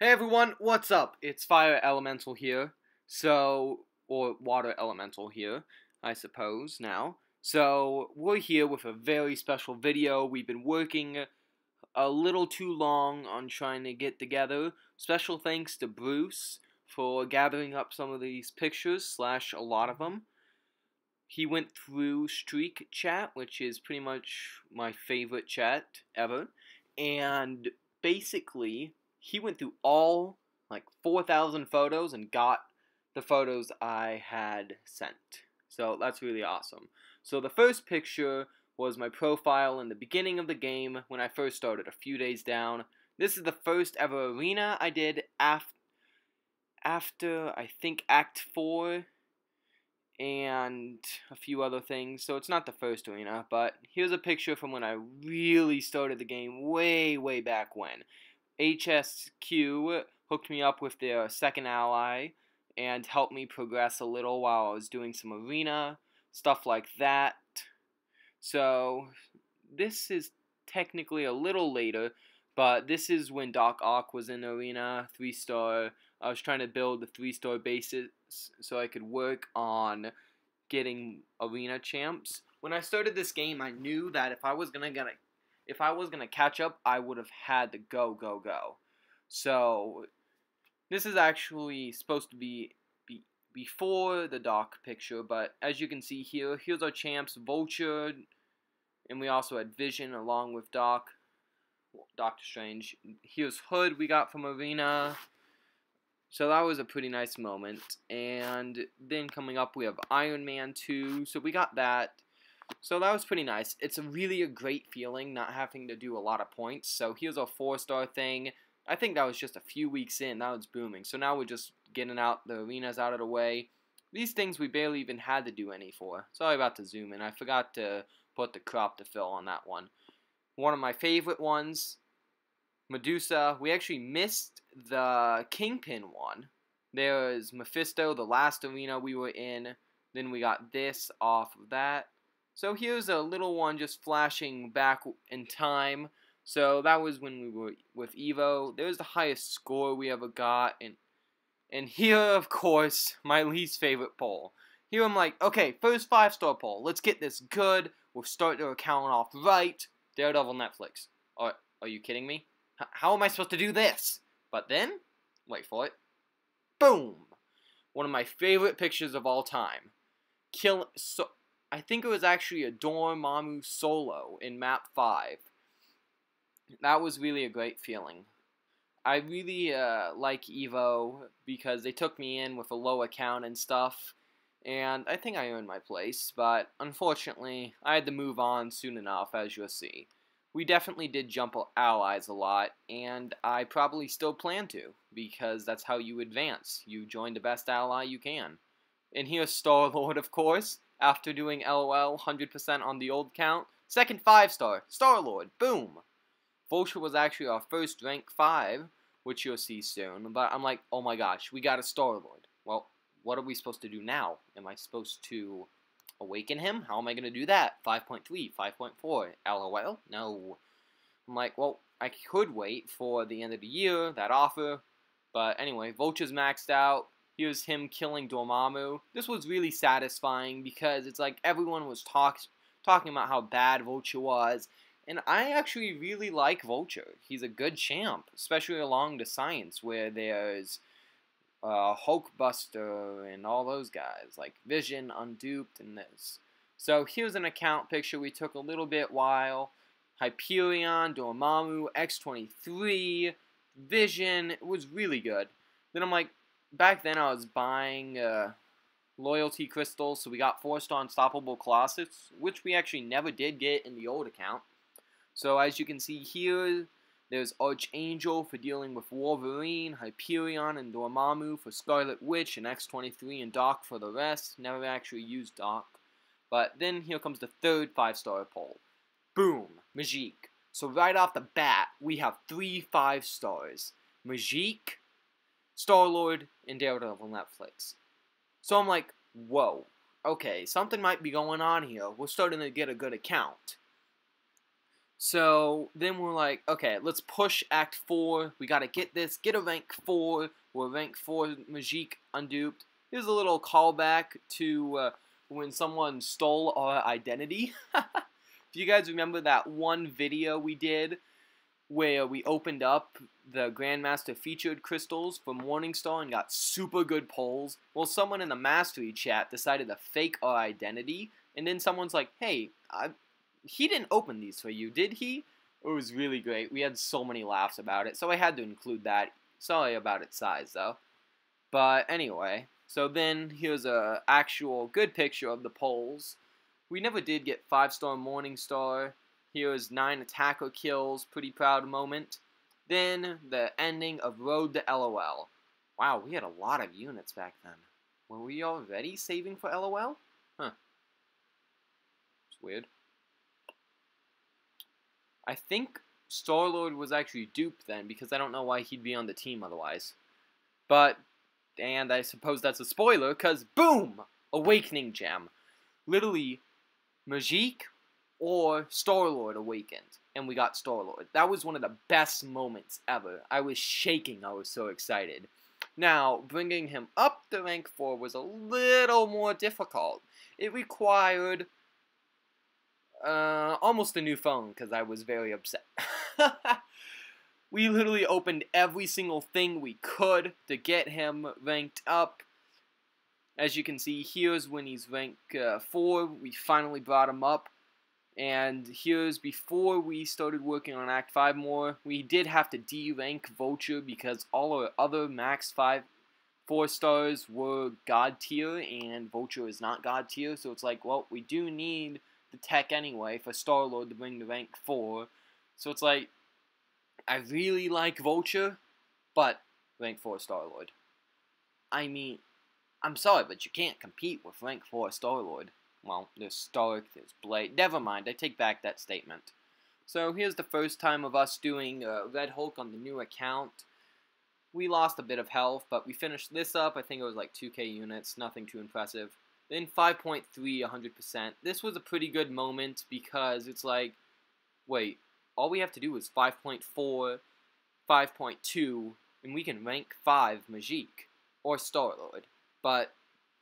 Hey everyone, what's up? It's Fire Elemental here. Or Water Elemental here, I suppose, now. So, we're here with a very special video. We've been working a little too long on trying to get together. Special thanks to Bruce for gathering up some of these pictures, / a lot of them. He went through Streak Chat, which is pretty much my favorite chat ever. And basically, he went through all like 4,000 photos and got the photos I had sent. So that's really awesome. So the first picture was my profile in the beginning of the game when I first started, a few days down. This is the first ever arena I did after I think Act 4 and a few other things. So it's not the first arena, but here's a picture from when I really started the game way back when. HSQ hooked me up with their second ally and helped me progress a little while I was doing some arena, stuff like that. So this is technically a little later, but this is when Doc Ock was in the arena, 3-star. I was trying to build the 3-star bases so I could work on getting arena champs. When I started this game, I knew that if I was gonna catch up, I would have had to go. So this is actually supposed to be before the Doc picture, but as you can see here, here's our champs, Vulture, and we also had Vision along with Doctor Strange. Here's Hood we got from Arena. So that was a pretty nice moment. And then coming up we have Iron Man 2. So we got that. So that was pretty nice. It's really a great feeling not having to do a lot of points. So here's our 4-star thing. I think that was just a few weeks in. That was booming. So now we're just getting out the arenas out of the way. These things we barely even had to do any for. Sorry about the zoom in. I forgot to put the crop to fill on that one. One of my favorite ones, Medusa. We actually missed the Kingpin one. There's Mephisto, the last arena we were in. Then we got this off of that. So here's a little one just flashing back in time. So that was when we were with Evo. There's the highest score we ever got. And here, of course, my least favorite poll. Here I'm like, okay, first 5-star poll. Let's get this good. We'll start the account off right. Daredevil Netflix. Are you kidding me? How am I supposed to do this? But then, wait for it. Boom! One of my favorite pictures of all time. I think it was actually a Dormammu solo in map 5. That was really a great feeling. I really like Evo because they took me in with a low account and stuff, and I think I earned my place, but unfortunately, I had to move on soon enough, as you'll see. We definitely did jump allies a lot, and I probably still plan to, because that's how you advance. You join the best ally you can. And here's Star-Lord, of course, after doing LOL 100% on the old count. Second 5-star, Star-Lord, boom! Vulture was actually our first rank 5, which you'll see soon, but I'm like, oh my gosh, we got a Star-Lord. Well, what are we supposed to do now? Am I supposed to awaken him? How am I going to do that? 5.3, 5.4, LOL? No. I'm like, well, I could wait for the end of the year, that offer, but anyway, Vulture's maxed out. Here's him killing Dormammu. This was really satisfying because it's like everyone was talking about how bad Vulture was, and I actually really like Vulture. He's a good champ, especially along the Science where there's Hulkbuster and all those guys, like Vision, Unduped, and this. So here's an account picture we took a little bit while. Hyperion, Dormammu, X-23, Vision. It was really good. Then I'm like, back then I was buying loyalty crystals, so we got 4-star Unstoppable Colossus, which we actually never did get in the old account. So as you can see here, there's Archangel for dealing with Wolverine, Hyperion and Dormammu for Scarlet Witch, and X-23 and Doc for the rest. Never actually used Doc. But then here comes the third 5-star poll. Boom! Magique. So right off the bat, we have 3 5-stars. Magique, Star-Lord, and Daredevil Netflix. So I'm like, whoa. Okay, something might be going on here. We're starting to get a good account. So then we're like, okay, let's push Act 4. We gotta get a rank 4. We're rank 4 Majik unduped. Here's a little callback to when someone stole our identity. If you guys remember that one video we did where we opened up the Grandmaster featured crystals for Morningstar and got super good pulls, well, someone in the Mastery chat decided to fake our identity, and then someone's like, hey, he didn't open these for you, did he? It was really great. We had so many laughs about it, so I had to include that. Sorry about its size, though. But anyway, so then here's a actual good picture of the polls. We never did get 5-star Morningstar. Here's 9 attacker kills, pretty proud moment. Then the ending of Road to LOL. Wow, we had a lot of units back then. Were we already saving for LOL? Huh. It's weird. I think Star-Lord was actually duped then, because I don't know why he'd be on the team otherwise. But, and I suppose that's a spoiler, because boom! Awakening Gem. Literally, Majik or Star-Lord awakened, and we got Star-Lord. That was one of the best moments ever. I was shaking, I was so excited. Now, bringing him up to rank 4 was a little more difficult. It required almost a new phone, because I was very upset. We literally opened every single thing we could to get him ranked up. As you can see, here's when he's rank 4. We finally brought him up. And here's before we started working on Act 5 more. We did have to de-rank Vulture because all our other max 4 stars were God tier, and Vulture is not God tier. So it's like, well, we do need the tech anyway for Star-Lord to bring the rank 4. So it's like, I really like Vulture, but rank 4 Star-Lord. I mean, I'm sorry, but you can't compete with rank 4 Star-Lord. Well, there's Stark, there's Blade. Never mind, I take back that statement. So here's the first time of us doing Red Hulk on the new account. We lost a bit of health, but we finished this up. I think it was like 2k units, nothing too impressive. Then 5.3, 100%. This was a pretty good moment because it's like, wait, all we have to do is 5.4, 5.2, and we can rank 5 Majik or Star-Lord. But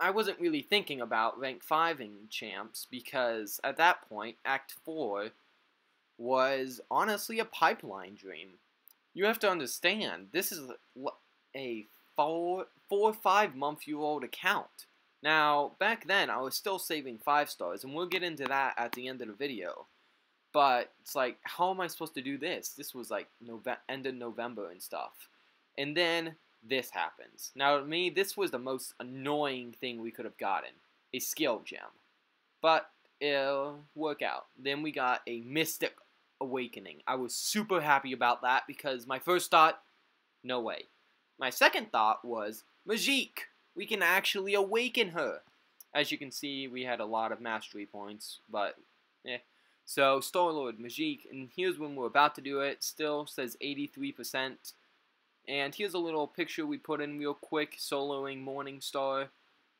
I wasn't really thinking about rank 5ing champs because at that point, Act 4 was honestly a pipeline dream. You have to understand, this is a 4 or 5 month-year-old account. Now, back then, I was still saving 5 stars, and we'll get into that at the end of the video. But it's like, how am I supposed to do this? This was like end of November and stuff. And then this happens. Now, to me, this was the most annoying thing we could have gotten. A skill gem. But it'll work out. Then we got a Mystic Awakening. I was super happy about that because my first thought, no way. My second thought was, Majik! We can actually awaken her! As you can see, we had a lot of mastery points, but So, Star-Lord, Majik, and here's when we're about to do it. Still says 83%. And here's a little picture we put in real quick, soloing Morningstar.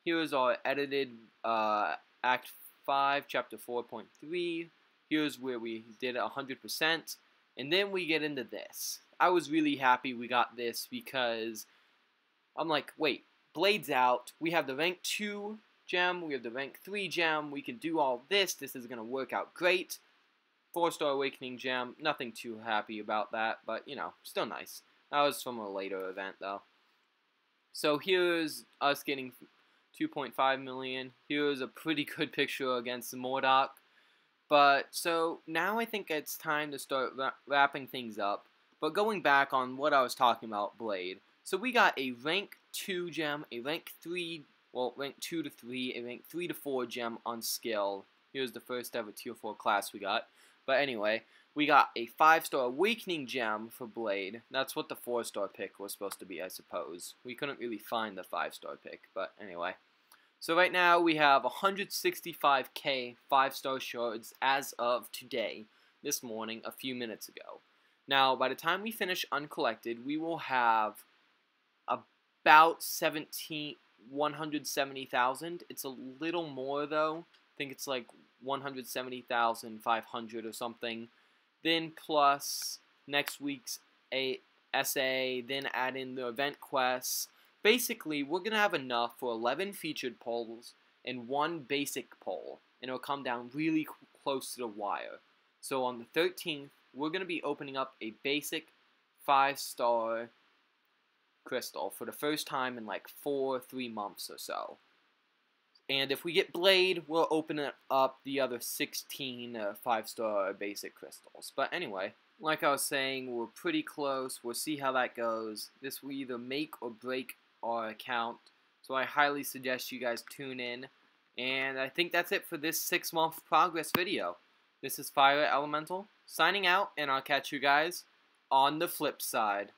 Here's our edited Act 5, Chapter 4.3. Here's where we did 100%. And then we get into this. I was really happy we got this because I'm like, wait, Blade's out. We have the rank 2 gem. We have the rank 3 gem. We can do all this. This is going to work out great. 4-star Awakening gem. Nothing too happy about that, but, you know, still nice. That was from a later event, though. So here's us getting 2.5 million. Here's a pretty good picture against the Mordok. But, so, now I think it's time to start wrapping things up. But going back on what I was talking about, Blade. So we got a rank 2 gem, a rank 3, well, rank 2 to 3, a rank 3 to 4 gem on skill. Here's the first ever tier 4 class we got. But anyway, we got a 5-star Awakening gem for Blade. That's what the 4-star pick was supposed to be, I suppose. We couldn't really find the 5-star pick, but anyway. So right now we have 165k 5-star shards as of today, this morning, a few minutes ago. Now, by the time we finish Uncollected, we will have about 170,000. It's a little more, though. I think it's like 170,500 or something. then plus next week's essay, then add in the event quests. Basically, we're going to have enough for 11 featured polls and 1 basic poll, and it'll come down really close to the wire. So on the 13th, we're going to be opening up a basic 5-star crystal for the first time in like 3 months or so. And if we get Blade, we'll open up the other 16 5-star basic crystals. But anyway, like I was saying, we're pretty close. We'll see how that goes. This will either make or break our account. So I highly suggest you guys tune in. And I think that's it for this 6-month progress video. This is Fire Elemental, signing out, and I'll catch you guys on the flip side.